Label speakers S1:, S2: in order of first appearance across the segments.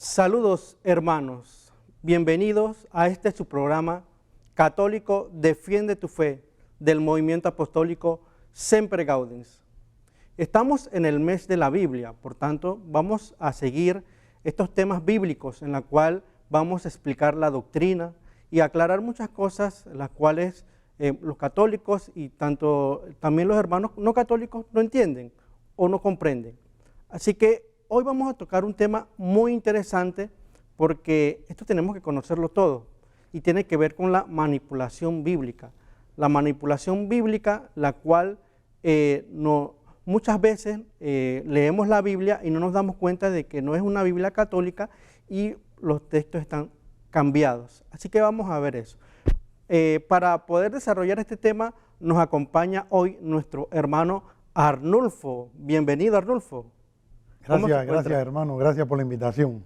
S1: Saludos hermanos, bienvenidos a este su programa católico Defiende tu Fe del movimiento apostólico Semper Gaudens. Estamos en el mes de la Biblia, por tanto vamos a seguir estos temas bíblicos en la cual vamos a explicar la doctrina y aclarar muchas cosas las cuales los católicos y también los hermanos no católicos no entienden o no comprenden. Así que hoy vamos a tocar un tema muy interesante porque esto tenemos que conocerlo todo y tiene que ver con la manipulación bíblica. La manipulación bíblica, la cual muchas veces leemos la Biblia y no nos damos cuenta de que no es una Biblia católica y los textos están cambiados. Así que vamos a ver eso. Para poder desarrollar este tema nos acompaña hoy nuestro hermano Arnulfo. Bienvenido, Arnulfo.
S2: Gracias hermano, gracias por la invitación.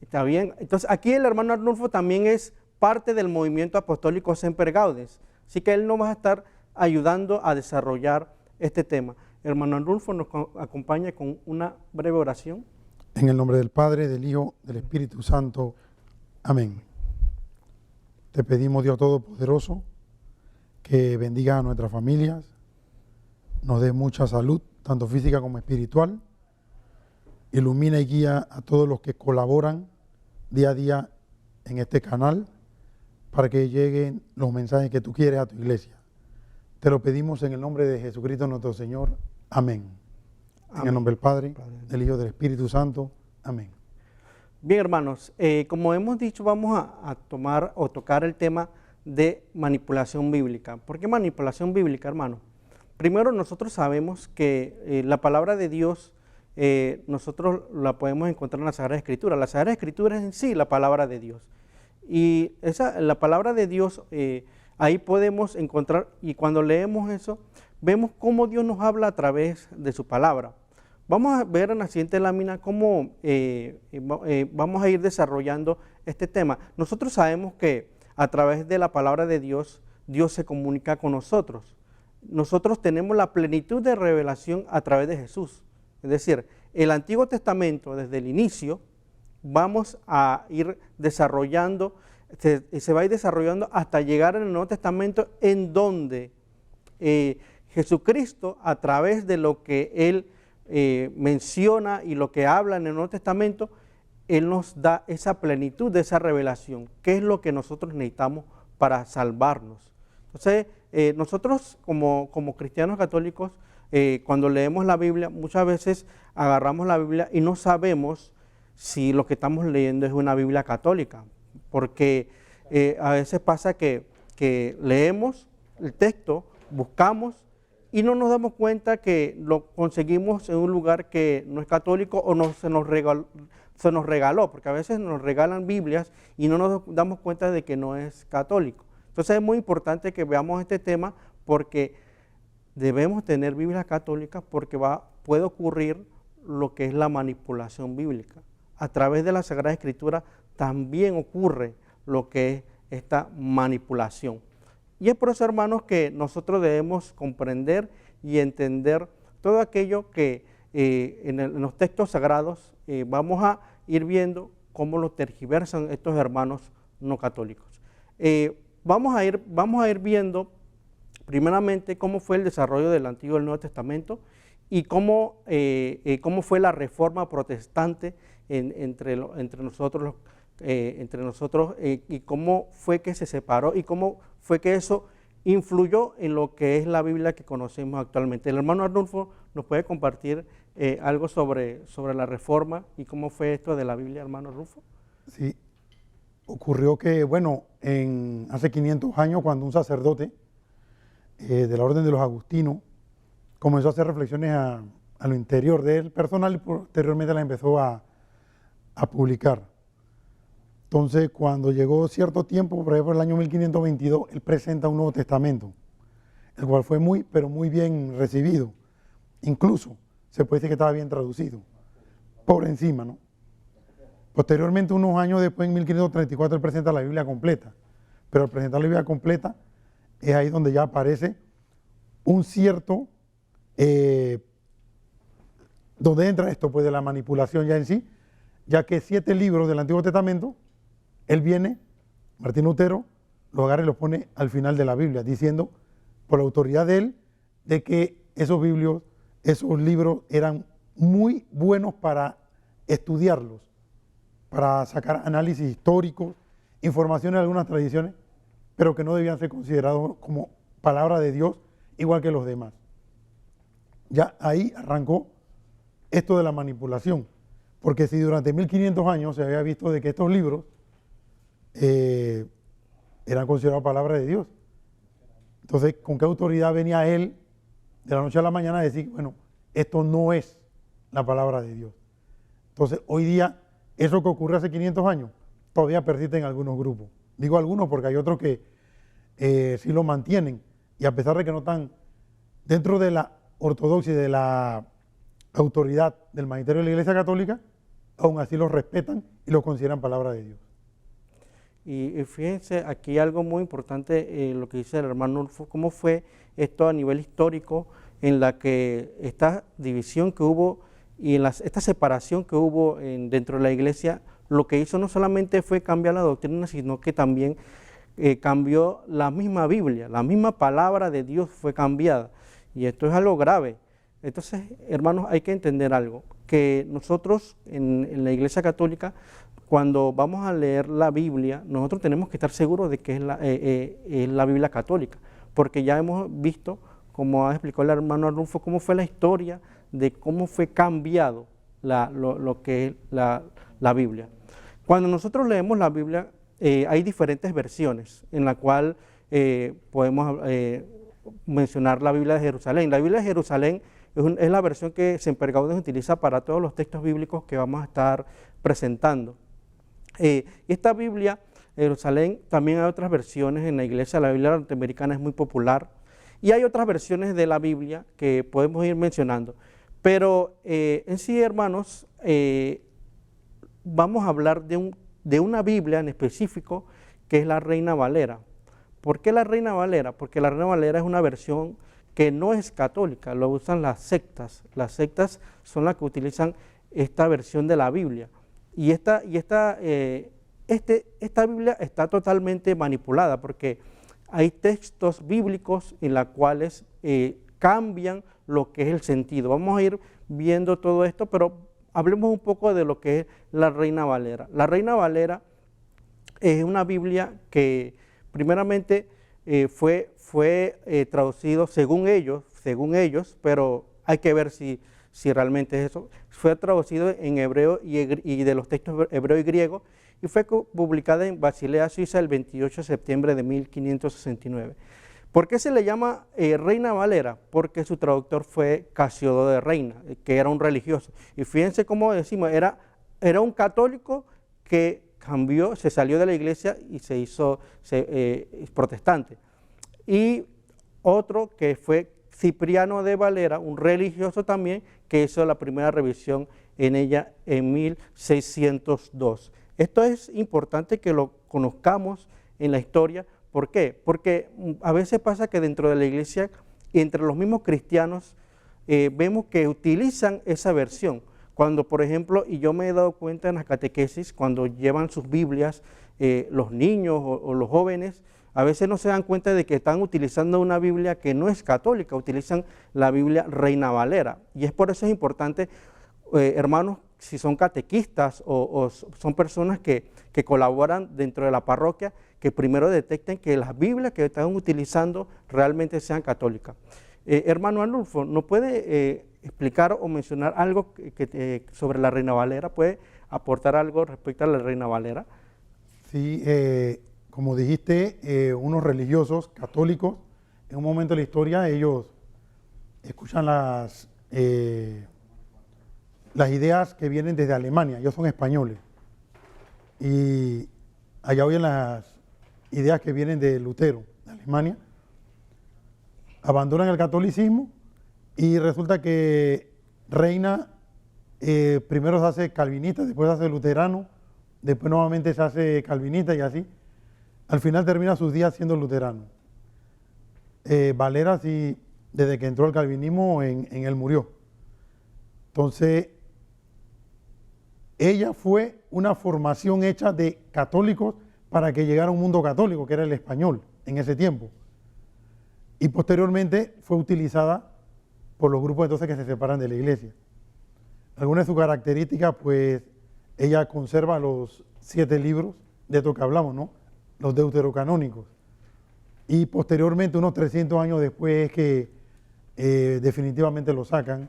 S1: Está bien, entonces aquí el hermano Arnulfo también es parte del movimiento apostólico Semper Gaudens, así que él nos va a estar ayudando a desarrollar este tema. Hermano Arnulfo nos acompaña con una breve oración.
S2: En el nombre del Padre, del Hijo, del Espíritu Santo. Amén. Te pedimos, Dios Todopoderoso, que bendiga a nuestras familias, nos dé mucha salud, tanto física como espiritual. Ilumina y guía a todos los que colaboran día a día en este canal para que lleguen los mensajes que tú quieres a tu iglesia. Te lo pedimos en el nombre de Jesucristo nuestro Señor. Amén. En el nombre del Padre, del Hijo, del Espíritu Santo. Amén.
S1: Bien, hermanos, como hemos dicho, vamos a tomar o tocar el tema de manipulación bíblica. ¿Por qué manipulación bíblica, hermano? Primero, nosotros sabemos que la palabra de Dios nosotros la podemos encontrar en la Sagrada Escritura. La Sagrada Escritura es en sí la palabra de Dios. Y la palabra de Dios, ahí podemos encontrar, y cuando leemos eso, vemos cómo Dios nos habla a través de su palabra. Vamos a ver en la siguiente lámina cómo vamos a ir desarrollando este tema. Nosotros sabemos que a través de la palabra de Dios, Dios se comunica con nosotros. Nosotros tenemos la plenitud de revelación a través de Jesús. Es decir, el Antiguo Testamento, desde el inicio, vamos a ir desarrollando, se va a ir desarrollando hasta llegar en el Nuevo Testamento, en donde Jesucristo, a través de lo que Él menciona y lo que habla en el Nuevo Testamento, Él nos da esa plenitud de esa revelación, que es lo que nosotros necesitamos para salvarnos. Entonces, nosotros como cristianos católicos, cuando leemos la Biblia, muchas veces agarramos la Biblia y no sabemos si lo que estamos leyendo es una Biblia católica, porque a veces pasa que leemos el texto, buscamos y no nos damos cuenta que lo conseguimos en un lugar que no es católico o se nos regaló, porque a veces nos regalan Biblias y no nos damos cuenta de que no es católico. Entonces es muy importante que veamos este tema porque debemos tener Biblias católicas porque puede ocurrir lo que es la manipulación bíblica. A través de la Sagrada Escritura también ocurre lo que es esta manipulación. Y es por eso, hermanos, que nosotros debemos comprender y entender todo aquello que en los textos sagrados vamos a ir viendo cómo lo tergiversan estos hermanos no católicos. Vamos a ir viendo primeramente cómo fue el desarrollo del Antiguo y el Nuevo Testamento y cómo fue la reforma protestante entre nosotros y cómo fue que se separó y cómo fue que eso influyó en lo que es la Biblia que conocemos actualmente. El hermano Arnulfo nos puede compartir algo sobre la reforma y cómo fue esto de la Biblia, hermano Arnulfo.
S2: Sí, ocurrió que, bueno, hace 500 años cuando un sacerdote de la orden de los agustinos comenzó a hacer reflexiones a lo interior de él personal y posteriormente las empezó a publicar. Entonces, cuando llegó cierto tiempo, por ejemplo, el año 1522, él presenta un Nuevo Testamento, el cual fue pero muy bien recibido. Incluso se puede decir que estaba bien traducido, por encima, ¿no? Posteriormente, unos años después, en 1534, él presenta la Biblia completa. Pero al presentar la Biblia completa, es ahí donde ya aparece un cierto, donde entra esto pues de la manipulación ya en sí, ya que 7 libros del Antiguo Testamento, él viene, Martín Lutero, los agarra y los pone al final de la Biblia, diciendo, por la autoridad de él, de que esos libros eran muy buenos para estudiarlos, para sacar análisis históricos, información de algunas tradiciones, pero que no debían ser considerados como palabra de Dios, igual que los demás. Ya ahí arrancó esto de la manipulación, porque si durante 1500 años se había visto de que estos libros eran considerados palabra de Dios, entonces, ¿con qué autoridad venía él de la noche a la mañana a decir, bueno, esto no es la palabra de Dios? Entonces, hoy día, eso que ocurrió hace 500 años, todavía persiste en algunos grupos. Digo algunos porque hay otros que sí lo mantienen, y a pesar de que no están dentro de la ortodoxia y de la autoridad del magisterio de la Iglesia Católica, aún así los respetan y los consideran palabra de Dios.
S1: Y fíjense, aquí algo muy importante, lo que dice el hermano Ulfo, cómo fue esto a nivel histórico, en la que esta división que hubo y en esta separación que hubo dentro de la iglesia, lo que hizo no solamente fue cambiar la doctrina, sino que también cambió la misma Biblia, la misma palabra de Dios fue cambiada, y esto es algo grave. Entonces, hermanos, hay que entender algo, que nosotros en la Iglesia Católica, cuando vamos a leer la Biblia, nosotros tenemos que estar seguros de que es la Biblia católica, porque ya hemos visto, como ha explicado el hermano Arnulfo, cómo fue la historia de cómo fue cambiado lo que es la Biblia. Cuando nosotros leemos la Biblia, hay diferentes versiones, en la cual podemos mencionar la Biblia de Jerusalén. La Biblia de Jerusalén es la versión que Semper utiliza para todos los textos bíblicos que vamos a estar presentando. Esta Biblia, Jerusalén, también hay otras versiones en la iglesia. La Biblia norteamericana es muy popular y hay otras versiones de la Biblia que podemos ir mencionando. Pero en sí, hermanos, vamos a hablar de una Biblia en específico que es la Reina Valera. ¿Por qué la Reina Valera? Porque la Reina Valera es una versión que no es católica, lo usan las sectas. Las sectas son las que utilizan esta versión de la Biblia. Y esta Biblia está totalmente manipulada, porque hay textos bíblicos en los cuales cambian lo que es el sentido. Vamos a ir viendo todo esto, pero hablemos un poco de lo que es la Reina Valera. La Reina Valera es una Biblia que primeramente fue traducido según ellos, pero hay que ver si realmente es eso. Fue traducido en hebreo y de los textos hebreo y griego, y fue publicada en Basilea, Suiza, el 28 de septiembre de 1569. ¿Por qué se le llama Reina Valera? Porque su traductor fue Casiodo de Reina, que era un religioso. Y fíjense cómo decimos, era un católico que cambió, se salió de la iglesia y se hizo protestante. Y otro que fue Cipriano de Valera, un religioso también, que hizo la primera revisión en ella en 1602. Esto es importante que lo conozcamos en la historia. ¿Por qué? Porque a veces pasa que dentro de la iglesia, entre los mismos cristianos, vemos que utilizan esa versión. Cuando, por ejemplo, y yo me he dado cuenta en las catequesis, cuando llevan sus Biblias, los niños o los jóvenes, a veces no se dan cuenta de que están utilizando una Biblia que no es católica, utilizan la Biblia Reina Valera. Y es por eso es importante, hermanos, si son catequistas o son personas que colaboran dentro de la parroquia, que primero detecten que las Biblias que están utilizando realmente sean católicas. Hermano Arnulfo, ¿nos puede explicar o mencionar algo sobre la Reina Valera? ¿Puede aportar algo respecto a la Reina Valera?
S2: Sí, como dijiste, unos religiosos católicos, en un momento de la historia, ellos escuchan las ideas que vienen desde Alemania. Ellos son españoles. Y allá oyen las ideas que vienen de Lutero, de Alemania. Abandonan el catolicismo y resulta que Reina primero se hace calvinista, después se hace luterano, después nuevamente se hace calvinista y así. Al final termina sus días siendo luterano. Valera, sí, desde que entró al calvinismo, en él murió. Entonces, ella fue una formación hecha de católicos para que llegara a un mundo católico, que era el español en ese tiempo. Y posteriormente fue utilizada por los grupos entonces que se separan de la iglesia. Algunas de sus características, pues ella conserva los 7 libros de esto que hablamos, ¿no? Los deuterocanónicos. Y posteriormente, unos 300 años después, es que definitivamente lo sacan.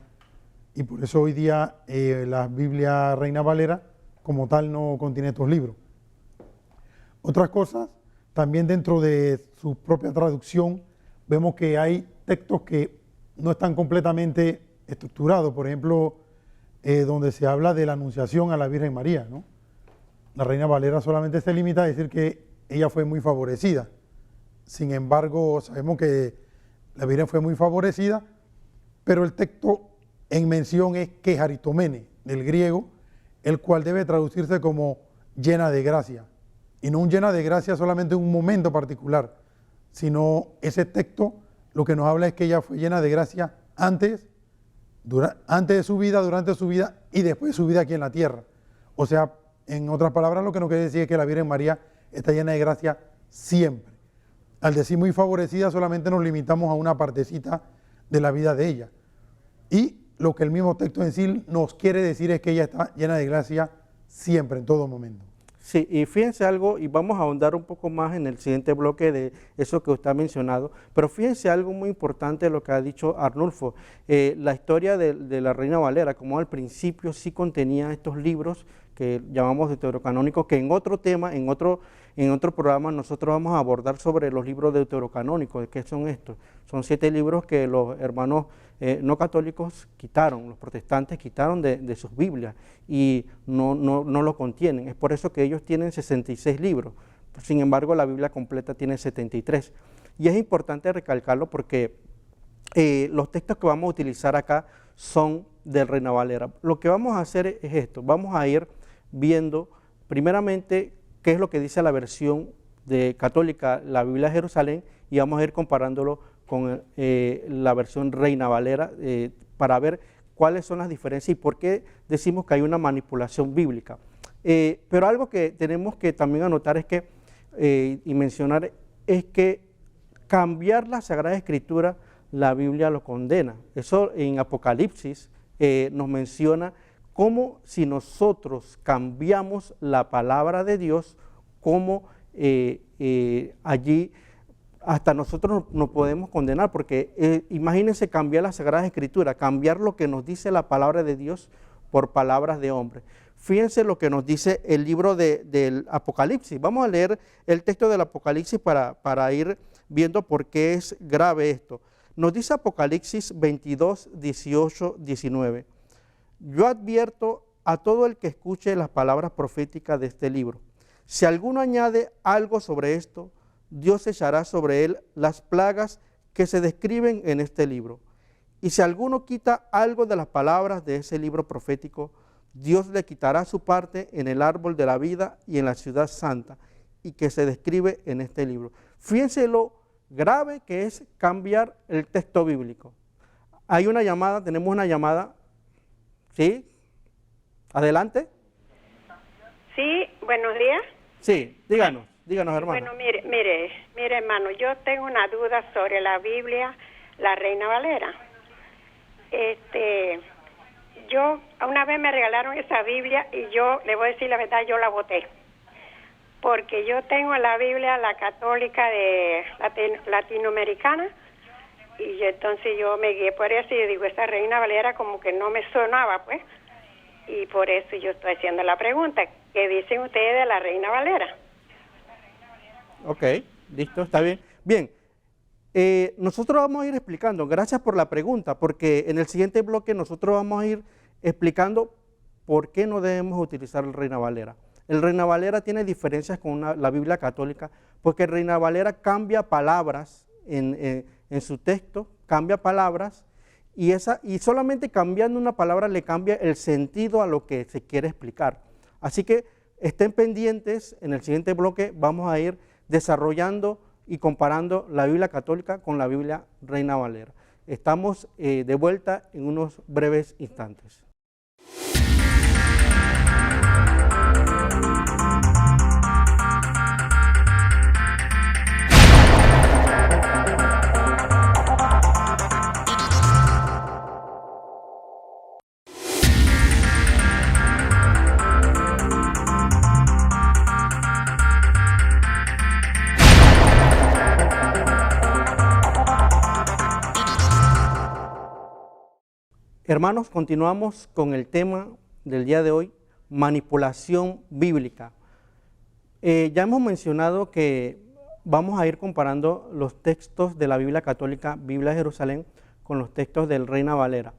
S2: Y por eso hoy día la Biblia Reina Valera, como tal, no contiene estos libros. Otras cosas, también dentro de su propia traducción, vemos que hay textos que no están completamente estructurados. Por ejemplo, donde se habla de la anunciación a la Virgen María, ¿no? La Reina Valera solamente se limita a decir que ella fue muy favorecida. Sin embargo, sabemos que la Virgen fue muy favorecida, pero el texto en mención es quejaritomene, del griego, el cual debe traducirse como llena de gracia. Y no un llena de gracia solamente en un momento particular, sino ese texto lo que nos habla es que ella fue llena de gracia antes de su vida, durante su vida y después de su vida aquí en la tierra. O sea, en otras palabras, lo que nos quiere decir es que la Virgen María está llena de gracia siempre. Al decir muy favorecida, solamente nos limitamos a una partecita de la vida de ella. Y lo que el mismo texto en sí nos quiere decir es que ella está llena de gracia siempre, en todo momento.
S1: Sí, y fíjense algo, y vamos a ahondar un poco más en el siguiente bloque de eso que usted ha mencionado, pero fíjense algo muy importante de lo que ha dicho Arnulfo. La historia de la Reina Valera, como al principio sí contenía estos libros que llamamos deuterocanónicos, que en otro tema, en otro programa nosotros vamos a abordar sobre los libros deuterocanónicos. ¿Qué son estos? Son 7 libros que los hermanos no católicos quitaron, los protestantes quitaron de sus Biblias y no lo contienen. Es por eso que ellos tienen 66 libros. Sin embargo, la Biblia completa tiene 73. Y es importante recalcarlo porque los textos que vamos a utilizar acá son de Reina Valera. Lo que vamos a hacer es esto, vamos a ir viendo primeramente qué es lo que dice la versión católica, la Biblia de Jerusalén, y vamos a ir comparándolo con la versión Reina Valera para ver cuáles son las diferencias y por qué decimos que hay una manipulación bíblica. Pero algo que tenemos que también anotar es que, y mencionar, es que cambiar la Sagrada Escritura, la Biblia lo condena. Eso en Apocalipsis nos menciona cómo si nosotros cambiamos la palabra de Dios, cómo allí hasta nosotros nos podemos condenar, porque imagínense cambiar la Sagrada Escritura, cambiar lo que nos dice la palabra de Dios por palabras de hombre. Fíjense lo que nos dice el libro del Apocalipsis. Vamos a leer el texto del Apocalipsis para ir viendo por qué es grave esto. Nos dice Apocalipsis 22, 18, 19. Yo advierto a todo el que escuche las palabras proféticas de este libro. Si alguno añade algo sobre esto, Dios echará sobre él las plagas que se describen en este libro. Y si alguno quita algo de las palabras de ese libro profético, Dios le quitará su parte en el árbol de la vida y en la ciudad santa, y que se describe en este libro. Fíjense lo grave que es cambiar el texto bíblico. Hay una llamada, tenemos una llamada. ¿Sí? Adelante.
S3: Sí, buenos días.
S1: Sí, díganos, hermano.
S3: Bueno, mire, hermano, yo tengo una duda sobre la Biblia, la Reina Valera. Yo, una vez me regalaron esa Biblia y yo, le voy a decir la verdad, yo la boté. Porque yo tengo la Biblia, la católica de latinoamericana, y entonces yo me guié por eso y yo digo, esa Reina Valera como que no me sonaba, pues. Y por eso yo estoy haciendo la pregunta, ¿qué dicen ustedes de la Reina Valera?
S1: Ok, listo, está bien. Bien, nosotros vamos a ir explicando, gracias por la pregunta, porque en el siguiente bloque nosotros vamos a ir explicando por qué no debemos utilizar el Reina Valera. El Reina Valera tiene diferencias con la Biblia católica, porque el Reina Valera cambia palabras en su texto, cambia palabras, y solamente cambiando una palabra le cambia el sentido a lo que se quiere explicar. Así que estén pendientes, en el siguiente bloque vamos a ir desarrollando y comparando la Biblia católica con la Biblia Reina Valera. Estamos de vuelta en unos breves instantes. Hermanos, continuamos con el tema del día de hoy, manipulación bíblica. Ya hemos mencionado que vamos a ir comparando los textos de la Biblia católica, Biblia de Jerusalén, con los textos del Reina Valera.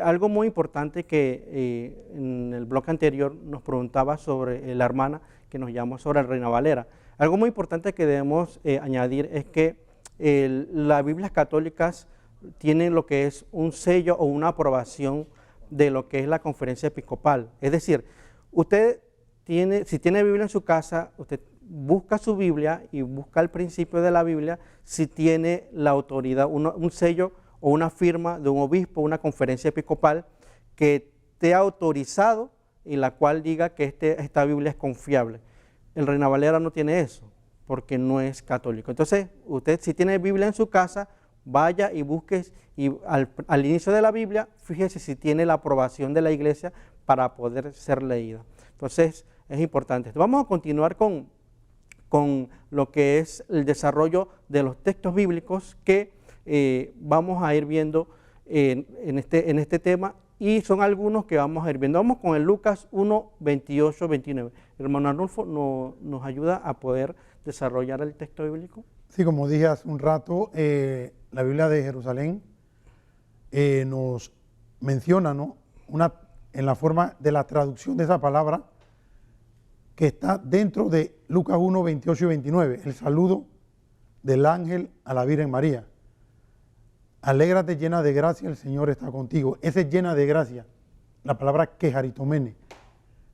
S1: Algo muy importante que en el bloque anterior nos preguntaba sobre la hermana que nos llamó sobre el Reina Valera. Algo muy importante que debemos añadir es que las Biblias católicas tienen lo que es un sello o una aprobación de lo que es la conferencia episcopal. Es decir, usted si tiene Biblia en su casa, usted busca su Biblia y busca el principio de la Biblia si tiene la autoridad, un sello o una firma de un obispo, una conferencia episcopal que te ha autorizado y la cual diga que esta Biblia es confiable. El Reina Valera no tiene eso porque no es católico. Entonces, usted si tiene Biblia en su casa, vaya y busque y al inicio de la Biblia, fíjese si tiene la aprobación de la iglesia para poder ser leída. Entonces, es importante. Vamos a continuar con lo que es el desarrollo de los textos bíblicos que vamos a ir viendo en este tema, y son algunos que vamos a ir viendo. Vamos con el Lucas 1, 28, 29. Hermano Arnulfo, ¿nos ayuda a poder desarrollar el texto bíblico?
S2: Sí, como dije hace un rato, la Biblia de Jerusalén nos menciona, ¿no?, en la forma de la traducción de esa palabra que está dentro de Lucas 1, 28 y 29, el saludo del ángel a la Virgen María. Alégrate llena de gracia, el Señor está contigo. Ese llena de gracia, la palabra quejaritomene,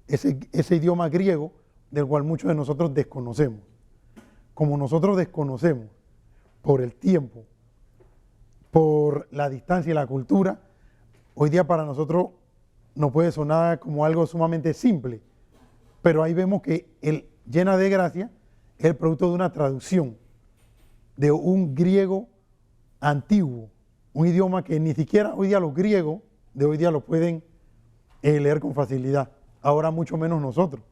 S2: ese idioma griego del cual muchos de nosotros desconocemos. Como nosotros desconocemos por el tiempo, por la distancia y la cultura, hoy día para nosotros nos puede sonar como algo sumamente simple, pero ahí vemos que el llena de gracia es el producto de una traducción de un griego antiguo, un idioma que ni siquiera hoy día los griegos de hoy día lo pueden leer con facilidad, ahora mucho menos nosotros,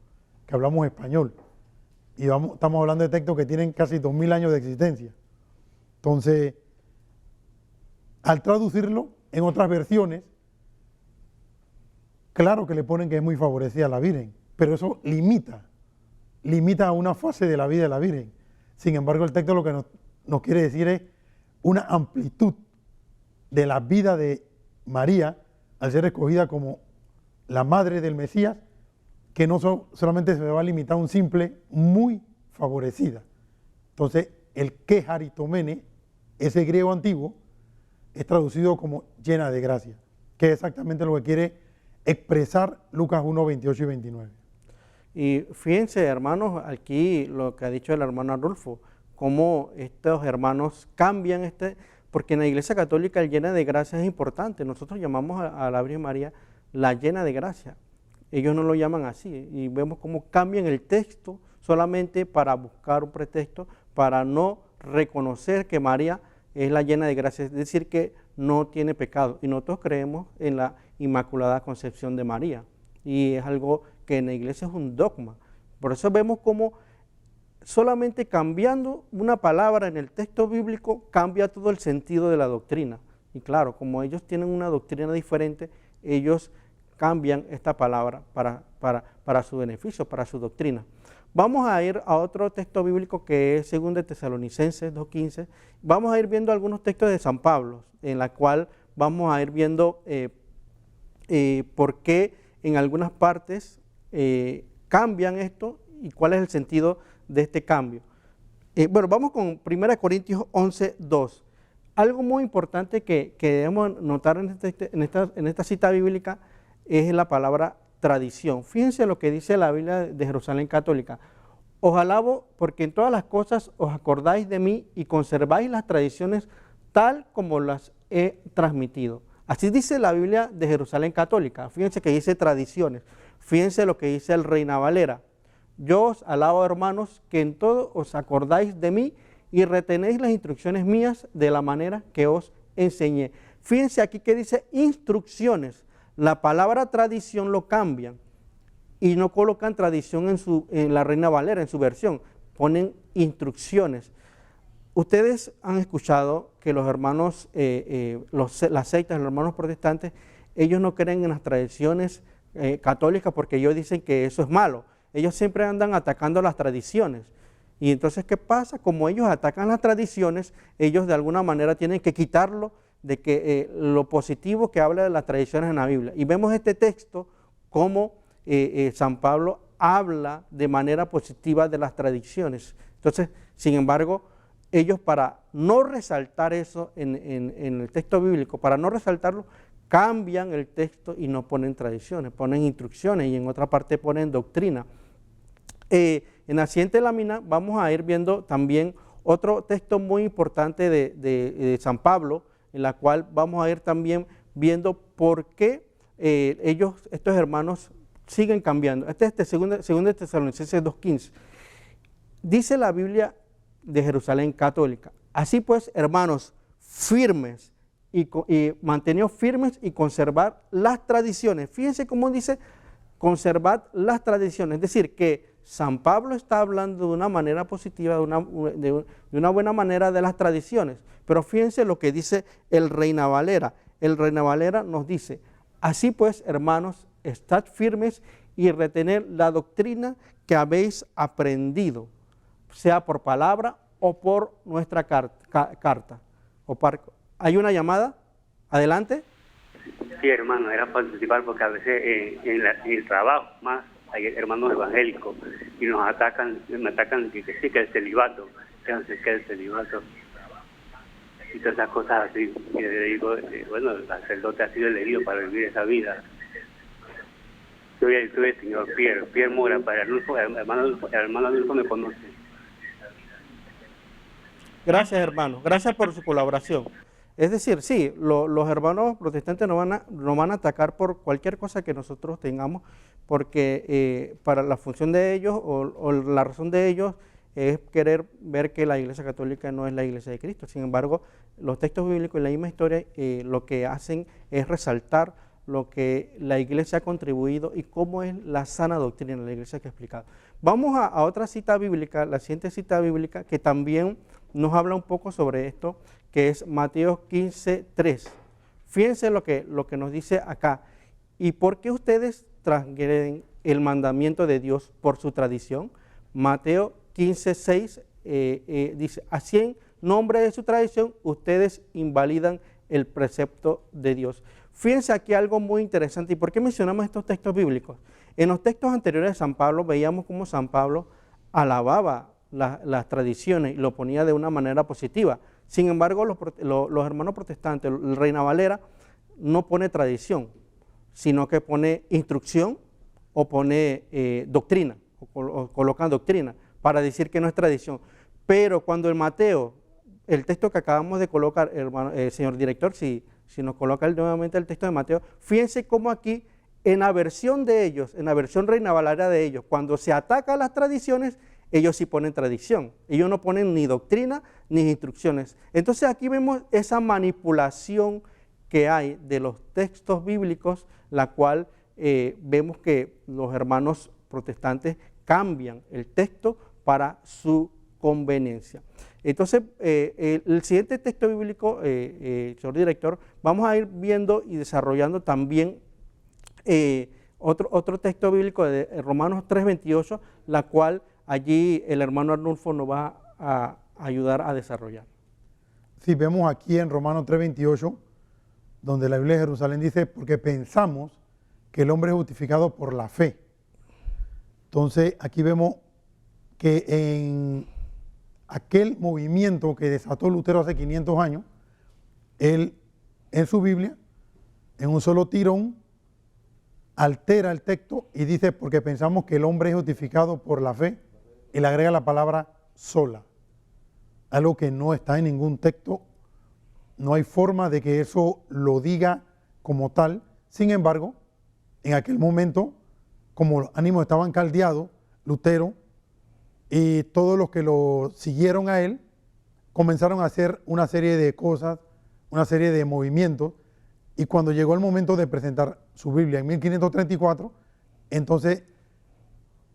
S2: que hablamos español. Y estamos hablando de textos que tienen casi 2000 años de existencia. Entonces, al traducirlo en otras versiones, claro que le ponen que es muy favorecida a la Virgen, pero eso limita a una fase de la vida de la Virgen. Sin embargo, el texto lo que nos quiere decir es una amplitud de la vida de María al ser escogida como la madre del Mesías, que no solamente se va a limitar a un simple muy favorecida. Entonces, el quejaritomene, ese griego antiguo, es traducido como llena de gracia, que es exactamente lo que quiere expresar Lucas 1, 28 y 29.
S1: Y fíjense, hermanos, aquí lo que ha dicho el hermano Arnulfo, cómo estos hermanos cambian porque en la Iglesia Católica el llena de gracia es importante. Nosotros llamamos a la Virgen María la llena de gracia. Ellos no lo llaman así, y vemos cómo cambian el texto solamente para buscar un pretexto, para no reconocer que María es la llena de gracia, es decir, que no tiene pecado. Y nosotros creemos en la Inmaculada Concepción de María, y es algo que en la iglesia es un dogma. Por eso vemos cómo solamente cambiando una palabra en el texto bíblico cambia todo el sentido de la doctrina. Y claro, como ellos tienen una doctrina diferente, ellos cambian esta palabra para su beneficio, para su doctrina. Vamos a ir a otro texto bíblico que es 2 de Tesalonicenses 2:15. Vamos a ir viendo algunos textos de San Pablo, en la cual vamos a ir viendo por qué en algunas partes cambian esto y cuál es el sentido de este cambio. Bueno, vamos con 1 Corintios 11:2. Algo muy importante que debemos notar en esta cita bíblica es la palabra tradición. Fíjense lo que dice la Biblia de Jerusalén Católica. Os alabo porque en todas las cosas os acordáis de mí y conserváis las tradiciones tal como las he transmitido. Así dice la Biblia de Jerusalén Católica. Fíjense que dice tradiciones. Fíjense lo que dice el Reina Valera. Yo os alabo, hermanos, que en todo os acordáis de mí y retenéis las instrucciones mías de la manera que os enseñé. Fíjense aquí que dice instrucciones. La palabra tradición lo cambian y no colocan tradición en la Reina Valera, en su versión. Ponen instrucciones. Ustedes han escuchado que los hermanos, las sectas, los hermanos protestantes, ellos no creen en las tradiciones católicas porque ellos dicen que eso es malo. Ellos siempre andan atacando las tradiciones. Y entonces, ¿qué pasa? Como ellos atacan las tradiciones, ellos de alguna manera tienen que quitarlo de que lo positivo que habla de las tradiciones en la Biblia. Y vemos este texto como San Pablo habla de manera positiva de las tradiciones. Entonces, sin embargo, ellos para no resaltar eso en el texto bíblico, para no resaltarlo, cambian el texto y no ponen tradiciones, ponen instrucciones y en otra parte ponen doctrina. En la siguiente lámina vamos a ir viendo también otro texto muy importante de San Pablo, en la cual vamos a ir también viendo por qué estos hermanos siguen cambiando. Este es segundo Tesalonicenses 2:15. Dice la Biblia de Jerusalén católica: así pues, hermanos, firmes y mantenidos firmes y conservar las tradiciones. Fíjense cómo dice conservar las tradiciones, es decir, que San Pablo está hablando de una manera positiva, de una buena manera de las tradiciones, pero fíjense lo que dice el Reina Valera. El Reina Valera nos dice: así pues, hermanos, estad firmes y retener la doctrina que habéis aprendido, sea por palabra o por nuestra carta. ¿Hay una llamada? Adelante.
S4: Sí, hermano, era participar porque a veces en el trabajo más hay hermanos evangélicos y nos atacan, me atacan que sí, que el celibato, que no sé qué el celibato y todas esas cosas así. Y le digo, bueno, el sacerdote ha sido elegido para vivir esa vida. Soy el señor Pierre Mora, para el hermano Adolfo me conoce.
S1: Gracias, hermano. Gracias por su colaboración. Es decir, sí, los hermanos protestantes nos van a atacar por cualquier cosa que nosotros tengamos, porque para la función de ellos o la razón de ellos es querer ver que la Iglesia Católica no es la Iglesia de Cristo. Sin embargo, los textos bíblicos y la misma historia lo que hacen es resaltar lo que la Iglesia ha contribuido y cómo es la sana doctrina de la Iglesia que ha explicado. Vamos a otra cita bíblica, la siguiente cita bíblica, que también nos habla un poco sobre esto, que es Mateo 15:3. Fíjense lo que nos dice acá. ¿Y por qué ustedes transgreden el mandamiento de Dios por su tradición? Mateo 15:6 dice: así en nombre de su tradición ustedes invalidan el precepto de Dios. Fíjense aquí algo muy interesante. ¿Y por qué mencionamos estos textos bíblicos? En los textos anteriores de San Pablo veíamos cómo San Pablo alababa las tradiciones y lo ponía de una manera positiva. Sin embargo, los hermanos protestantes, el Reina Valera, no pone tradición, sino que pone instrucción o pone doctrina, o colocan doctrina, para decir que no es tradición. Pero cuando el Mateo, el texto que acabamos de colocar, hermano, señor director, si nos coloca nuevamente el texto de Mateo, fíjense cómo aquí, en la versión de ellos, en la versión Reina Valera de ellos, cuando se ataca a las tradiciones, ellos sí ponen tradición, ellos no ponen ni doctrina ni instrucciones. Entonces aquí vemos esa manipulación que hay de los textos bíblicos, la cual vemos que los hermanos protestantes cambian el texto para su conveniencia. Entonces, el siguiente texto bíblico, señor director, vamos a ir viendo y desarrollando también otro texto bíblico de Romanos 3:28, la cual allí el hermano Arnulfo nos va a ayudar a desarrollar.
S2: Sí, vemos aquí en Romanos 3:28, donde la Biblia de Jerusalén dice: porque pensamos que el hombre es justificado por la fe. Entonces, aquí vemos que en aquel movimiento que desató Lutero hace 500 años, él en su Biblia, en un solo tirón, altera el texto y dice: porque pensamos que el hombre es justificado por la fe, y le agrega la palabra sola, algo que no está en ningún texto, no hay forma de que eso lo diga como tal. Sin embargo, en aquel momento, como los ánimos estaban caldeados, Lutero y todos los que lo siguieron a él comenzaron a hacer una serie de cosas, una serie de movimientos, y cuando llegó el momento de presentar su Biblia en 1534, entonces,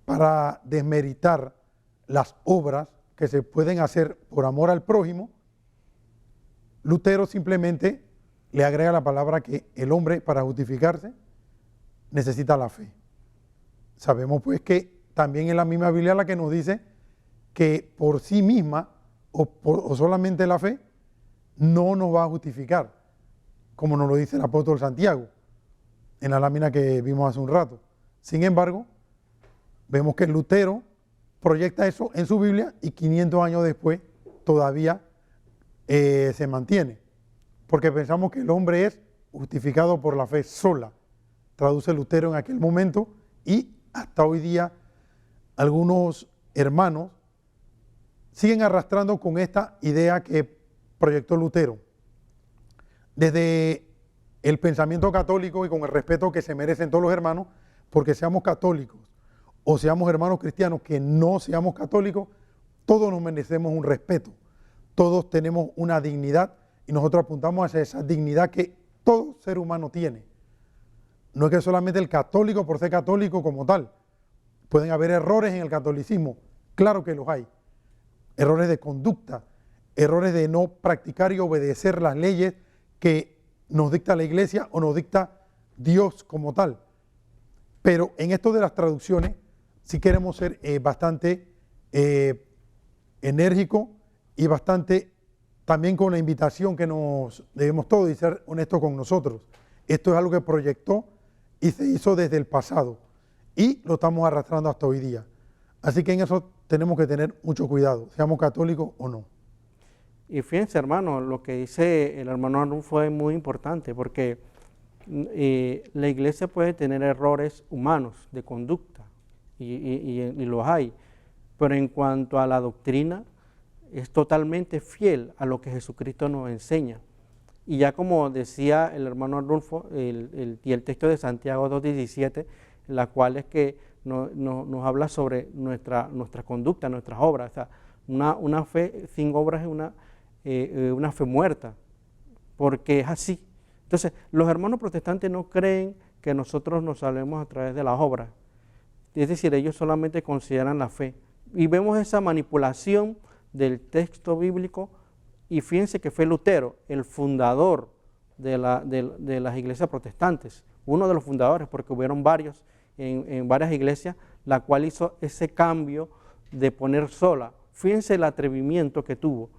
S2: para desmeritar las obras que se pueden hacer por amor al prójimo, Lutero simplemente le agrega la palabra que el hombre para justificarse necesita la fe. Sabemos pues que también es la misma Biblia la que nos dice que por sí misma o solamente la fe no nos va a justificar, como nos lo dice el apóstol Santiago en la lámina que vimos hace un rato. Sin embargo, vemos que Lutero proyecta eso en su Biblia y 500 años después todavía se mantiene, porque pensamos que el hombre es justificado por la fe sola, traduce Lutero en aquel momento, y hasta hoy día algunos hermanos siguen arrastrando con esta idea que proyectó Lutero. Desde el pensamiento católico y con el respeto que se merecen todos los hermanos, porque seamos católicos o seamos hermanos cristianos que no seamos católicos, todos nos merecemos un respeto, todos tenemos una dignidad y nosotros apuntamos hacia esa dignidad que todo ser humano tiene. No es que solamente el católico por ser católico como tal, pueden haber errores en el catolicismo, claro que los hay, errores de conducta, errores de no practicar y obedecer las leyes que nos dicta la iglesia o nos dicta Dios como tal. Pero en esto de las traducciones sí queremos ser bastante enérgicos y bastante también con la invitación que nos debemos todos y ser honestos con nosotros. Esto es algo que proyectó y se hizo desde el pasado y lo estamos arrastrando hasta hoy día. Así que en eso tenemos que tener mucho cuidado, seamos católicos o no.
S1: Y fíjense, hermano, lo que dice el hermano Arnulfo es muy importante, porque la iglesia puede tener errores humanos de conducta, y los hay, pero en cuanto a la doctrina, es totalmente fiel a lo que Jesucristo nos enseña. Y ya como decía el hermano Arnulfo, y el texto de Santiago 2:17, la cual es que nos habla sobre nuestra conducta, nuestras obras. O sea, una fe sin obras es una fe muerta, porque es así. Entonces, los hermanos protestantes no creen que nosotros nos salvemos a través de las obras. Es decir, ellos solamente consideran la fe. Y vemos esa manipulación del texto bíblico, y fíjense que fue Lutero, el fundador de las iglesias protestantes, uno de los fundadores, porque hubieron varios en varias iglesias, la cual hizo ese cambio de poner sola. Fíjense el atrevimiento que tuvo,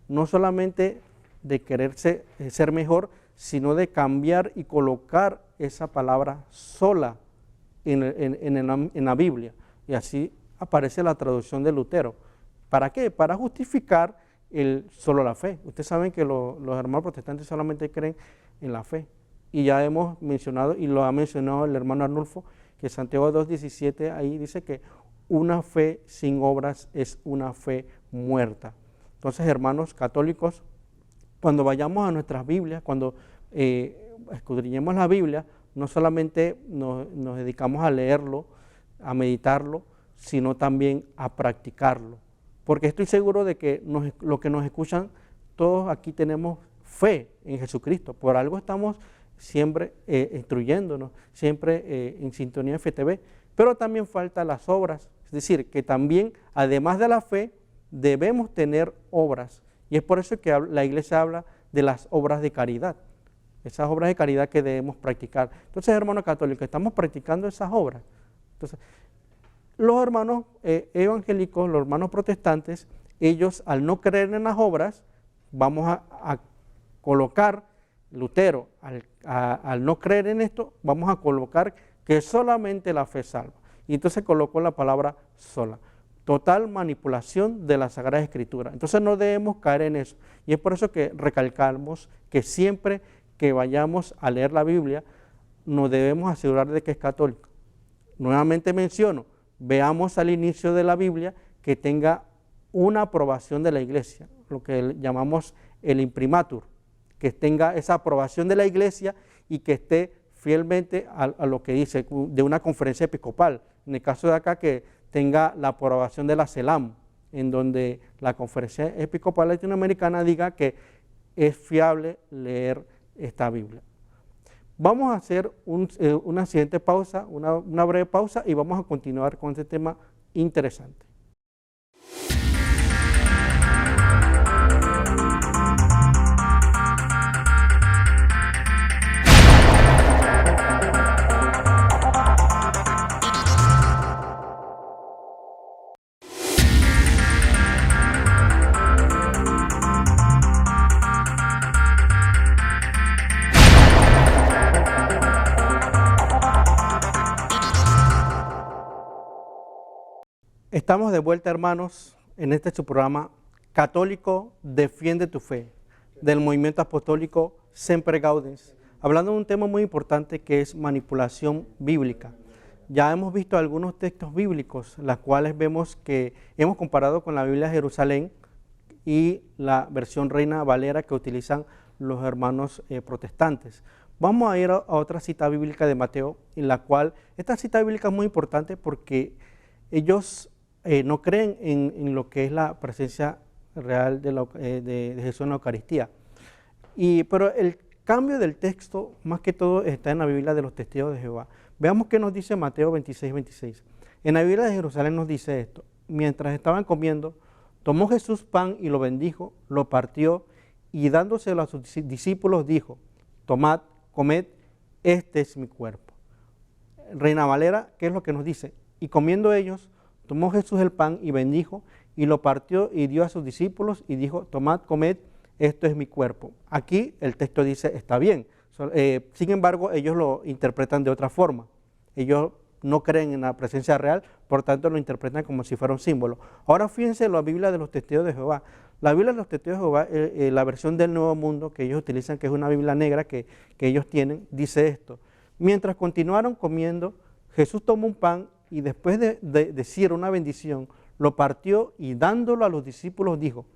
S1: no solamente de quererse ser mejor, sino de cambiar y colocar esa palabra sola en la Biblia. Y así aparece la traducción de Lutero. ¿Para qué? Para justificar solo la fe. Ustedes saben que los hermanos protestantes solamente creen en la fe. Y ya hemos mencionado, y lo ha mencionado el hermano Arnulfo, que Santiago 2:17 ahí dice que una fe sin obras es una fe muerta. Entonces, hermanos católicos, cuando vayamos a nuestras Biblias, cuando escudriñemos la Biblia, no solamente nos dedicamos a leerlo, a meditarlo, sino también a practicarlo. Porque estoy seguro de que los que nos escuchan, todos aquí tenemos fe en Jesucristo. Por algo estamos siempre instruyéndonos, siempre en sintonía FTV. Pero también faltan las obras. Es decir, que también, además de la fe, debemos tener obras. Y es por eso que la iglesia habla de las obras de caridad. Esas obras de caridad que debemos practicar. Entonces, hermanos católicos, estamos practicando esas obras. Entonces, los hermanos evangélicos, los hermanos protestantes, ellos al no creer en las obras, vamos a colocar, Lutero, al no creer en esto, vamos a colocar que solamente la fe salva. Y entonces colocó la palabra sola. Total manipulación de la Sagrada Escritura. Entonces no debemos caer en eso. Y es por eso que recalcamos que siempre que vayamos a leer la Biblia, nos debemos asegurar de que es católico. Nuevamente menciono, veamos al inicio de la Biblia que tenga una aprobación de la iglesia, lo que llamamos el imprimatur, que tenga esa aprobación de la iglesia y que esté fielmente a lo que dice de una conferencia episcopal. En el caso de acá, que tenga la aprobación de la CELAM, en donde la conferencia episcopal latinoamericana diga que es fiable leer esta Biblia. Vamos a hacer una siguiente pausa, una breve pausa, y vamos a continuar con este tema interesante. Estamos de vuelta, hermanos, en este su programa Católico Defiende tu Fe, del movimiento apostólico Semper Gaudens, hablando de un tema muy importante que es manipulación bíblica. Ya hemos visto algunos textos bíblicos, las cuales vemos que hemos comparado con la Biblia de Jerusalén y la versión Reina Valera que utilizan los hermanos protestantes. Vamos a ir a otra cita bíblica de Mateo, en la cual esta cita bíblica es muy importante porque ellos no creen en lo que es la presencia real de Jesús en la Eucaristía. Pero el cambio del texto, más que todo, está en la Biblia de los Testigos de Jehová. Veamos qué nos dice Mateo 26. En la Biblia de Jerusalén nos dice esto: mientras estaban comiendo, tomó Jesús pan y lo bendijo, lo partió y dándoselo a sus discípulos dijo: tomad, comed, este es mi cuerpo. Reina Valera, ¿qué es lo que nos dice? Y comiendo ellos, tomó Jesús el pan y bendijo y lo partió y dio a sus discípulos y dijo: tomad, comed, esto es mi cuerpo. Aquí el texto dice, está bien. Sin embargo, ellos lo interpretan de otra forma. Ellos no creen en la presencia real, por tanto lo interpretan como si fuera un símbolo. Ahora fíjense la Biblia de los Testigos de Jehová. La Biblia de los Testigos de Jehová, la versión del Nuevo Mundo que ellos utilizan, que es una Biblia negra que ellos tienen, dice esto: mientras continuaron comiendo, Jesús tomó un pan y después de decir una bendición, lo partió y dándolo a los discípulos dijo: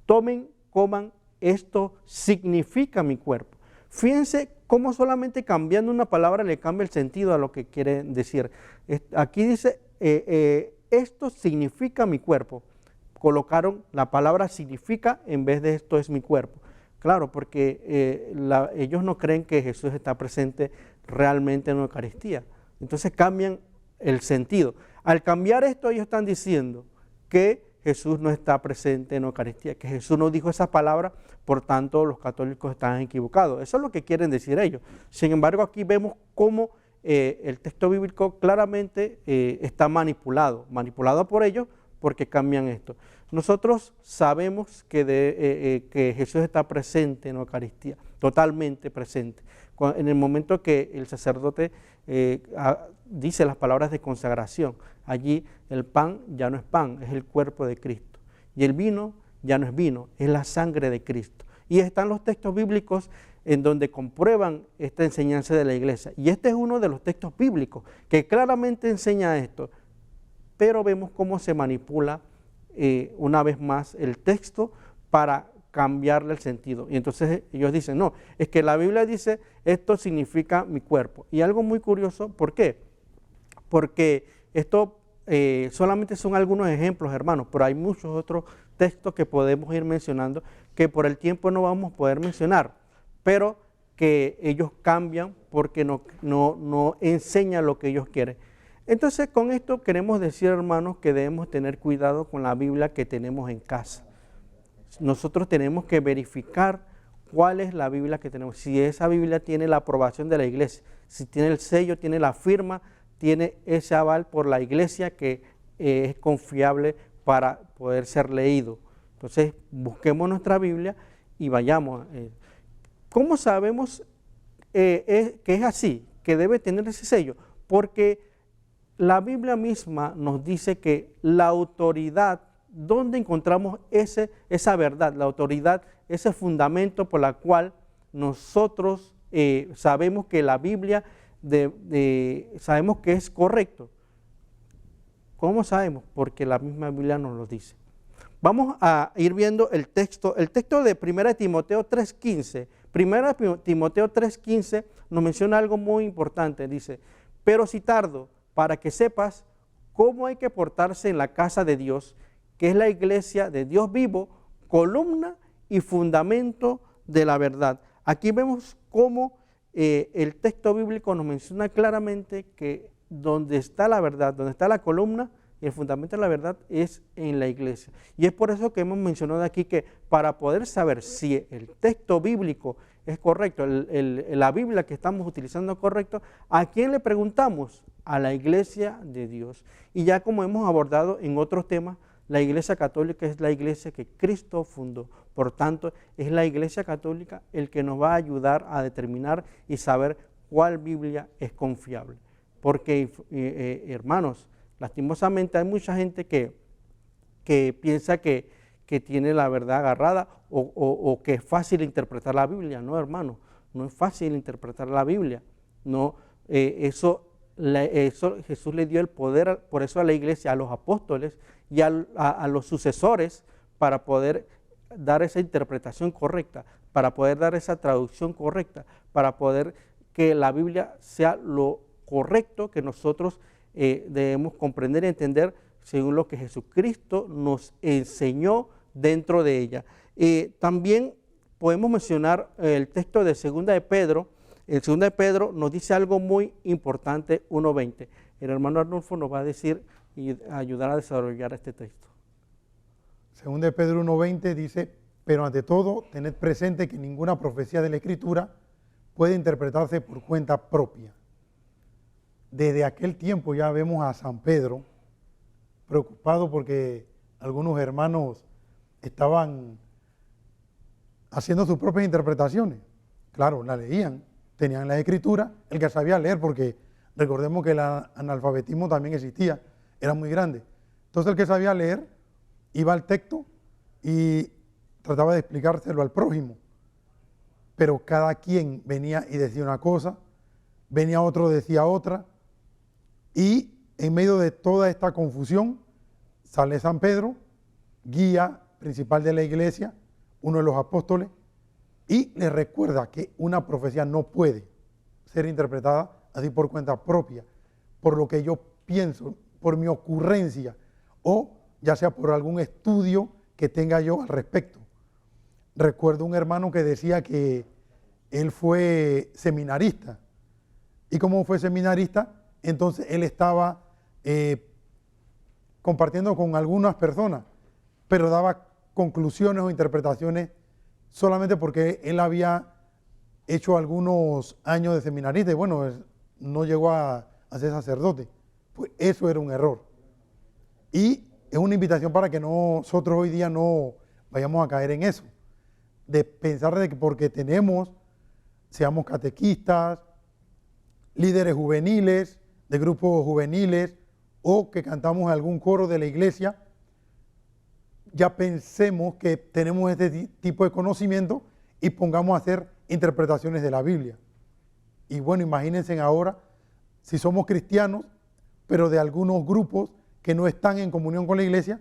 S1: tomen, coman, esto significa mi cuerpo. Fíjense cómo solamente cambiando una palabra le cambia el sentido a lo que quiere decir. Aquí dice, esto significa mi cuerpo. Colocaron la palabra significa en vez de esto es mi cuerpo. Claro, porque ellos no creen que Jesús está presente realmente en la Eucaristía. Entonces cambian el sentido. Al cambiar esto, ellos están diciendo que Jesús no está presente en la Eucaristía, que Jesús no dijo esa palabra, por tanto los católicos están equivocados. Eso es lo que quieren decir ellos. Sin embargo, aquí vemos cómo el texto bíblico claramente está manipulado por ellos porque cambian esto. Nosotros sabemos que Jesús está presente en la Eucaristía, totalmente presente. En el momento que el sacerdote dice las palabras de consagración, allí el pan ya no es pan, es el cuerpo de Cristo. Y el vino ya no es vino, es la sangre de Cristo. Y están los textos bíblicos en donde comprueban esta enseñanza de la iglesia. Y este es uno de los textos bíblicos que claramente enseña esto. Pero vemos cómo se manipula una vez más el texto para cambiarle el sentido. Y entonces ellos dicen, no, es que la Biblia dice, esto significa mi cuerpo. Y algo muy curioso, ¿por qué? Porque esto solamente son algunos ejemplos, hermanos, pero hay muchos otros textos que podemos ir mencionando que por el tiempo no vamos a poder mencionar, pero que ellos cambian porque no enseñan lo que ellos quieren. Entonces, con esto queremos decir, hermanos, que debemos tener cuidado con la Biblia que tenemos en casa. Nosotros tenemos que verificar cuál es la Biblia que tenemos, si esa Biblia tiene la aprobación de la iglesia, si tiene el sello, tiene la firma, tiene ese aval por la iglesia que es confiable para poder ser leído. Entonces, busquemos nuestra Biblia y vayamos. ¿Cómo sabemos que es así, que debe tener ese sello? Porque la Biblia misma nos dice que la autoridad, ¿dónde encontramos esa verdad? La autoridad, ese fundamento por la cual nosotros sabemos que la Biblia, sabemos que es correcto. ¿Cómo sabemos? Porque la misma Biblia nos lo dice. Vamos a ir viendo el texto de 1 Timoteo 3:15. 1 Timoteo 3:15 nos menciona algo muy importante. Dice, pero si tardo, para que sepas cómo hay que portarse en la casa de Dios, que es la iglesia de Dios vivo, columna y fundamento de la verdad. Aquí vemos cómo el texto bíblico nos menciona claramente que donde está la verdad, donde está la columna y el fundamento de la verdad es en la iglesia. Y es por eso que hemos mencionado aquí que para poder saber si el texto bíblico es correcto, la Biblia que estamos utilizando es correcto, ¿a quién le preguntamos? A la iglesia de Dios. Y ya como hemos abordado en otros temas, la iglesia católica es la iglesia que Cristo fundó. Por tanto, es la iglesia católica el que nos va a ayudar a determinar y saber cuál Biblia es confiable. Porque, hermanos, Lastimosamente hay mucha gente que piensa que tiene la verdad agarrada o que es fácil interpretar la Biblia. No, hermano, no es fácil interpretar la Biblia. No, eso Jesús le dio el poder, por eso a la iglesia, a los apóstoles y a los sucesores, para poder dar esa interpretación correcta, para poder dar esa traducción correcta, para poder que la Biblia sea lo correcto que nosotros debemos comprender y entender según lo que Jesucristo nos enseñó dentro de ella. También podemos mencionar el texto de 2 de Pedro. El 2 de Pedro nos dice algo muy importante, 1:20. El hermano Arnulfo nos va a decir y ayudar a desarrollar este texto.
S2: 2 de Pedro 1:20 dice, pero ante todo, tened presente que ninguna profecía de la Escritura puede interpretarse por cuenta propia. Desde aquel tiempo ya vemos a San Pedro preocupado porque algunos hermanos estaban haciendo sus propias interpretaciones. Claro, la leían, tenían la Escritura, el que sabía leer, porque recordemos que el analfabetismo también existía, era muy grande. Entonces el que sabía leer iba al texto y trataba de explicárselo al prójimo, pero cada quien venía y decía una cosa, venía otro, decía otra, y en medio de toda esta confusión sale San Pedro, guía principal de la iglesia, uno de los apóstoles, y les recuerda que una profecía no puede ser interpretada así por cuenta propia, por lo que yo pienso, por mi ocurrencia, o ya sea por algún estudio que tenga yo al respecto. Recuerdo un hermano que decía que él fue seminarista, y como fue seminarista, entonces él estaba compartiendo con algunas personas, pero daba conclusiones o interpretaciones solamente porque él había hecho algunos años de seminarista y bueno, no llegó a ser sacerdote. Pues eso era un error. Y es una invitación para que nosotros hoy día no vayamos a caer en eso, de pensar de que porque seamos catequistas, líderes juveniles, de grupos juveniles, o que cantamos algún coro de la iglesia, ya pensemos que tenemos este tipo de conocimiento y pongamos a hacer interpretaciones de la Biblia. Y bueno, imagínense ahora, si somos cristianos, pero de algunos grupos que no están en comunión con la iglesia,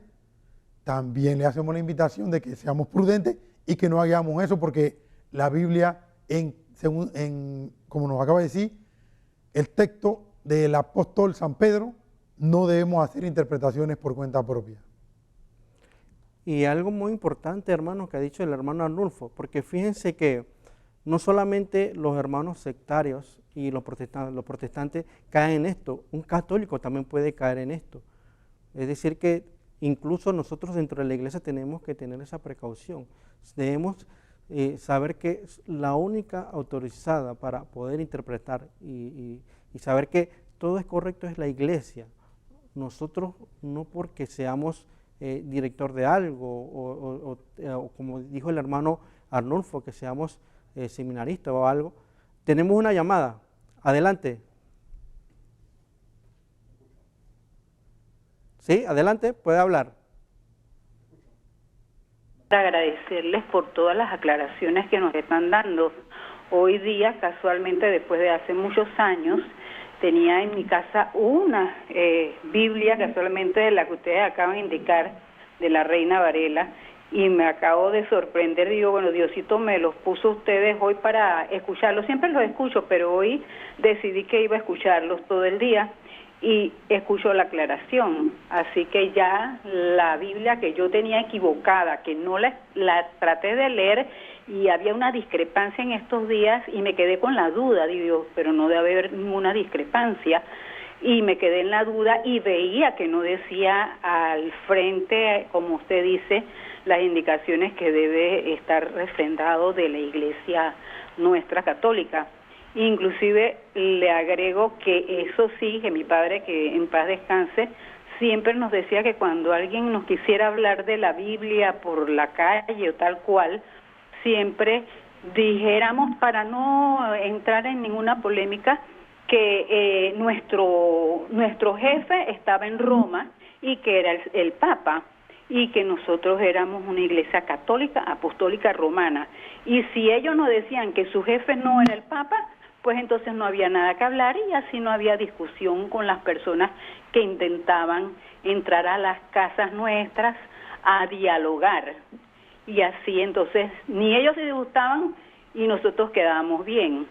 S2: también le hacemos la invitación de que seamos prudentes y que no hagamos eso, porque la Biblia, como nos acaba de decir, el texto del apóstol San Pedro, no debemos hacer interpretaciones por cuenta propia.
S1: Y algo muy importante, hermanos, que ha dicho el hermano Arnulfo, porque fíjense que no solamente los hermanos sectarios y los protestantes caen en esto, un católico también puede caer en esto. Es decir que incluso nosotros dentro de la iglesia tenemos que tener esa precaución. Debemos saber que la única autorizada para poder interpretar y saber que todo es correcto es la iglesia. Nosotros no porque seamos director de algo o como dijo el hermano Arnulfo, que seamos seminaristas o algo. Tenemos una llamada. Adelante. Sí, adelante, puede hablar.
S5: Agradecerles por todas las aclaraciones que nos están dando. Hoy día, casualmente, después de hace muchos años, tenía en mi casa una Biblia, casualmente de la que ustedes acaban de indicar, de la Reina Varela, y me acabo de sorprender. Digo, bueno, Diosito me los puso ustedes hoy para escucharlos. Siempre los escucho, pero hoy decidí que iba a escucharlos todo el día y escucho la aclaración. Así que ya la Biblia que yo tenía equivocada, que no la traté de leer, y había una discrepancia en estos días y me quedé con la duda, digo, pero no debe haber ninguna discrepancia, y me quedé en la duda y veía que no decía al frente, como usted dice, las indicaciones que debe estar refrendado de la iglesia nuestra católica. Inclusive le agrego que eso sí, que mi padre, que en paz descanse, siempre nos decía que cuando alguien nos quisiera hablar de la Biblia por la calle o tal cual, siempre dijéramos, para no entrar en ninguna polémica, que nuestro jefe estaba en Roma y que era el Papa, y que nosotros éramos una iglesia católica, apostólica, romana. Y si ellos nos decían que su jefe no era el Papa, pues entonces no había nada que hablar y así no había discusión con las personas que intentaban entrar a las casas nuestras a dialogar. Y así entonces ni ellos se disgustaban y nosotros quedábamos bien.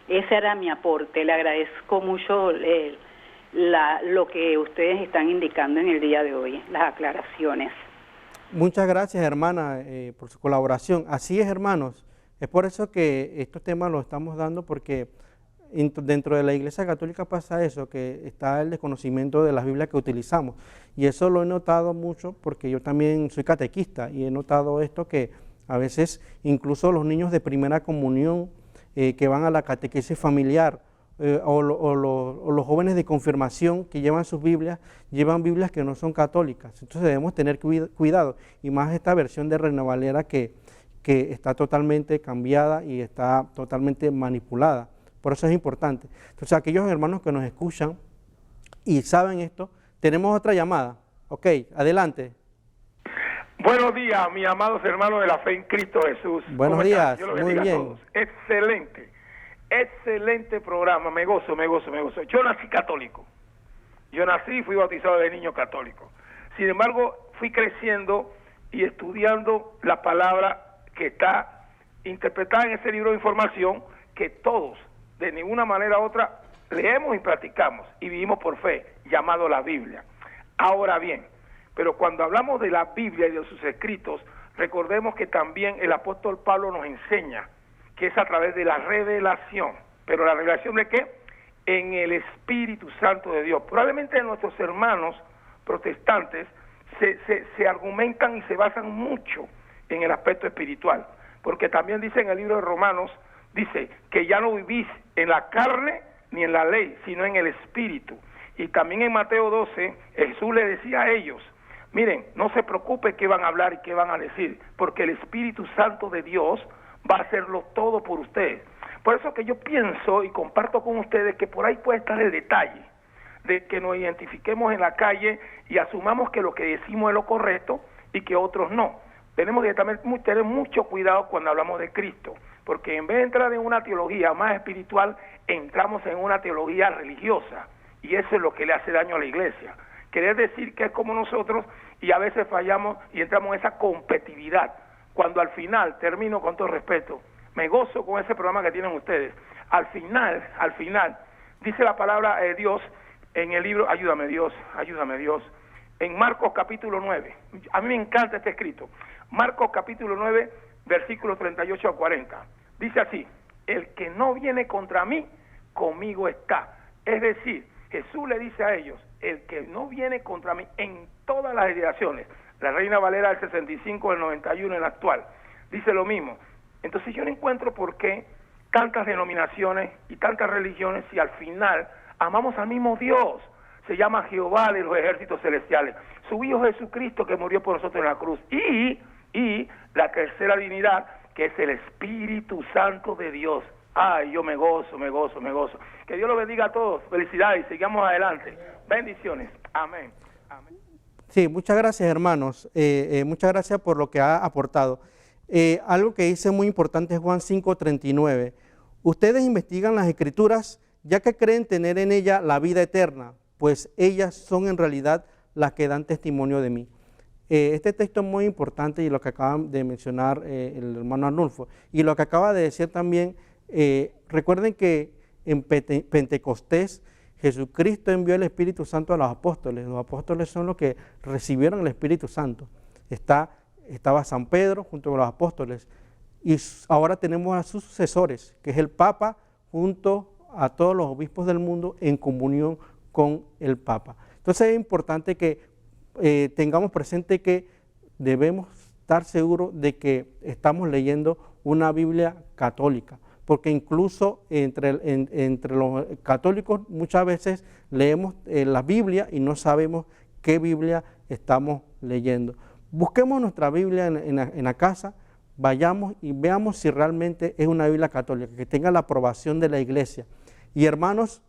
S5: Ese era mi aporte. Le agradezco mucho lo que ustedes están indicando en el día de hoy, las aclaraciones.
S1: Muchas gracias, hermana, por su colaboración. Así es, hermanos. Es por eso que estos temas los estamos dando, porque dentro de la Iglesia Católica pasa eso, que está el desconocimiento de las Biblias que utilizamos. Y eso lo he notado mucho porque yo también soy catequista y he notado esto, que a veces incluso los niños de primera comunión que van a la catequesis familiar, o los jóvenes de confirmación que llevan sus Biblias, llevan Biblias que no son católicas. Entonces debemos tener cuidado, y más esta versión de Reina Valera que está totalmente cambiada y está totalmente manipulada. Por eso es importante. Entonces, aquellos hermanos que nos escuchan y saben esto, tenemos otra llamada. Ok, adelante.
S6: Buenos días, mis amados hermanos de la fe en Cristo Jesús.
S1: Buenos días, muy bien.
S6: Excelente programa, me gozo. Yo nací católico. Fui bautizado de niño católico. Sin embargo, fui creciendo y estudiando la palabra que está interpretada en ese libro de información que todos, de ninguna manera u otra, leemos y practicamos y vivimos por fe, llamado la Biblia. Ahora bien, pero cuando hablamos de la Biblia y de sus escritos, recordemos que también el apóstol Pablo nos enseña que es a través de la revelación. ¿Pero la revelación de qué? En el Espíritu Santo de Dios. Probablemente nuestros hermanos protestantes se argumentan y se basan mucho en el aspecto espiritual, porque también dice en el libro de Romanos, dice que ya no vivís en la carne ni en la ley, sino en el Espíritu. Y también en Mateo 12, Jesús le decía a ellos, miren, no se preocupen qué van a hablar y qué van a decir, porque el Espíritu Santo de Dios va a hacerlo todo por ustedes. Por eso que yo pienso y comparto con ustedes que por ahí puede estar el detalle de que nos identifiquemos en la calle y asumamos que lo que decimos es lo correcto y que otros no. Tenemos que también tener mucho cuidado cuando hablamos de Cristo, porque en vez de entrar en una teología más espiritual, entramos en una teología religiosa, y eso es lo que le hace daño a la iglesia. Querer decir que es como nosotros, y a veces fallamos y entramos en esa competitividad, cuando al final, termino con todo respeto, me gozo con ese programa que tienen ustedes, al final, dice la palabra de Dios en el libro, ayúdame Dios, en Marcos capítulo 9, a mí me encanta este escrito, Marcos capítulo 9, versículos 38 a 40, dice así, el que no viene contra mí, conmigo está. Es decir, Jesús le dice a ellos, el que no viene contra mí en todas las generaciones, la Reina Valera del 65, del 91, en la actual, dice lo mismo. Entonces yo no encuentro por qué tantas denominaciones y tantas religiones si al final amamos al mismo Dios. Se llama Jehová de los ejércitos celestiales, su Hijo Jesucristo que murió por nosotros en la cruz, y la tercera divinidad que es el Espíritu Santo de Dios. Ay, yo me gozo. Que Dios los bendiga a todos. Felicidades y sigamos adelante. Bendiciones. Amén.
S1: Sí, muchas gracias, hermanos. Muchas gracias por lo que ha aportado. Algo que dice muy importante es Juan 5:39. Ustedes investigan las Escrituras ya que creen tener en ella la vida eterna, pues ellas son en realidad las que dan testimonio de mí. Este texto es muy importante, y lo que acaban de mencionar el hermano Arnulfo, y lo que acaba de decir también, recuerden que en Pentecostés Jesucristo envió el Espíritu Santo a los apóstoles son los que recibieron el Espíritu Santo. Estaba San Pedro junto con los apóstoles, y ahora tenemos a sus sucesores, que es el Papa, junto a todos los obispos del mundo en comunión con el Papa. Entonces es importante que tengamos presente que debemos estar seguros de que estamos leyendo una Biblia católica, porque incluso entre los católicos muchas veces leemos la Biblia y no sabemos qué Biblia estamos leyendo. Busquemos nuestra Biblia en la casa, vayamos y veamos si realmente es una Biblia católica, que tenga la aprobación de la iglesia. Y hermanos,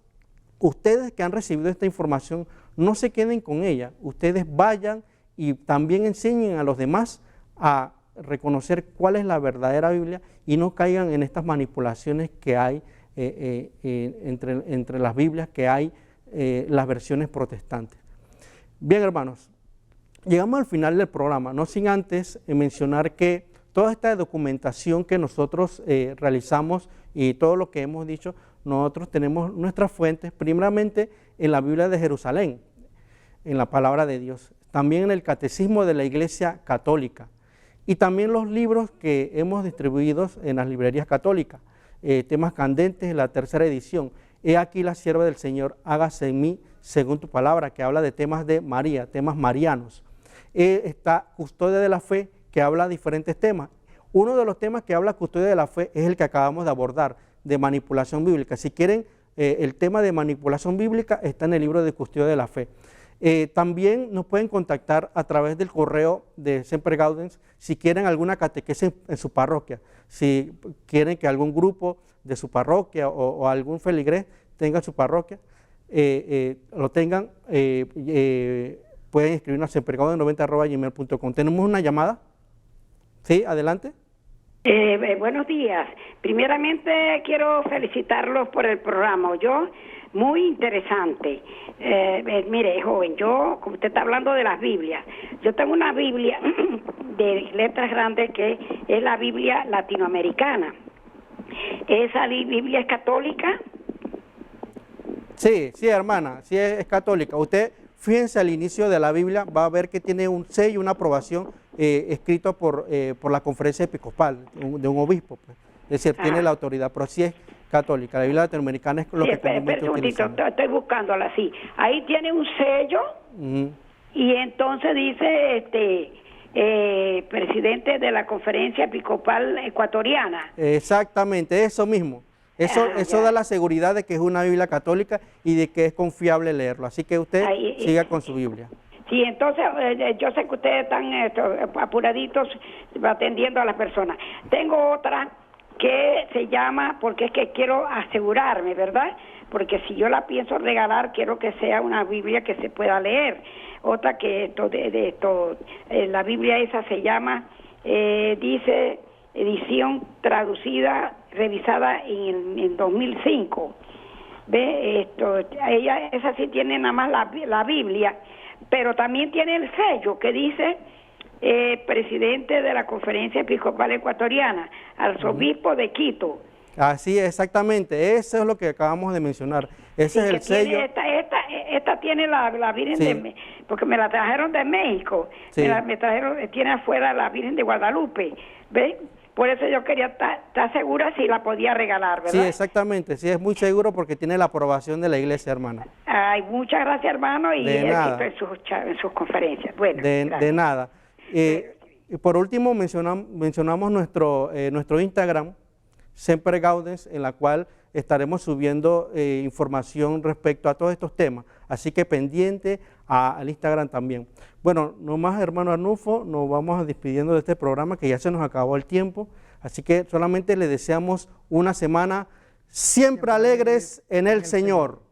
S1: ustedes que han recibido esta información, no se queden con ella, ustedes vayan y también enseñen a los demás a reconocer cuál es la verdadera Biblia y no caigan en estas manipulaciones que hay entre las Biblias, que hay las versiones protestantes. Bien, hermanos, llegamos al final del programa, no sin antes mencionar que toda esta documentación que nosotros realizamos y todo lo que hemos dicho, nosotros tenemos nuestras fuentes, primeramente en la Biblia de Jerusalén, en la palabra de Dios, también en el Catecismo de la Iglesia Católica y también los libros que hemos distribuido en las librerías católicas, temas candentes, la 3ª edición, He aquí la sierva del Señor, hágase en mí según tu palabra, que habla de temas de María, temas marianos. Está Custodia de la Fe, que habla de diferentes temas. Uno de los temas que habla Custodia de la Fe es el que acabamos de abordar, de manipulación bíblica. Si quieren, el tema de manipulación bíblica está en el libro de Custodia de la Fe. También nos pueden contactar a través del correo de Semper Gaudens si quieren alguna catequesis en su parroquia, si quieren que algún grupo de su parroquia o algún feligrés tenga su parroquia, lo tengan, pueden escribirnos a sempergaudens90@gmail.com. ¿Tenemos una llamada? Sí, adelante.
S7: Buenos días. Primeramente quiero felicitarlos por el programa. Muy interesante. Mire, joven, como usted está hablando de las Biblias, yo tengo una Biblia de letras grandes que es la Biblia latinoamericana. ¿Esa Biblia es católica?
S1: Sí, hermana, sí es católica. Usted, fíjense al inicio de la Biblia, va a ver que tiene un sello, una aprobación escrito por la conferencia episcopal, de un obispo, pues. Es decir, tiene la autoridad, pero sí es católica. La Biblia latinoamericana es lo que comúnmente utilizamos.
S7: Estoy buscándola así. Ahí tiene un sello y entonces dice presidente de la conferencia episcopal ecuatoriana.
S1: Exactamente, eso mismo. Eso da la seguridad de que es una Biblia católica y de que es confiable leerlo. Así que usted siga con su Biblia.
S7: Sí, entonces yo sé que ustedes están apuraditos atendiendo a las personas. Tengo otra que se llama, porque es que quiero asegurarme, ¿verdad? Porque si yo la pienso regalar, quiero que sea una Biblia que se pueda leer. Otra que la Biblia esa se llama, dice, edición traducida, revisada en 2005. ¿Ve? Esa sí tiene nada más la Biblia, pero también tiene el sello que dice presidente de la Conferencia Episcopal Ecuatoriana, arzobispo de Quito.
S1: Así es, exactamente, eso es lo que acabamos de mencionar. Ese es el sello.
S7: Esta tiene la Virgen de, porque me la trajeron de México, me trajeron, tiene afuera la Virgen de Guadalupe, ¿ve? Por eso yo quería estar segura si la podía regalar, ¿verdad?
S1: Sí, exactamente, sí, es muy seguro porque tiene la aprobación de la iglesia, hermano.
S7: Ay, muchas gracias, hermano, y éxito en sus conferencias. Bueno,
S1: de nada. Por último, mencionamos nuestro Instagram, Semper Gaudens, en la cual estaremos subiendo información respecto a todos estos temas. Así que pendiente al Instagram también. Bueno, nomás, hermano Arnulfo, nos vamos despidiendo de este programa que ya se nos acabó el tiempo. Así que solamente le deseamos una semana siempre alegres en el Señor.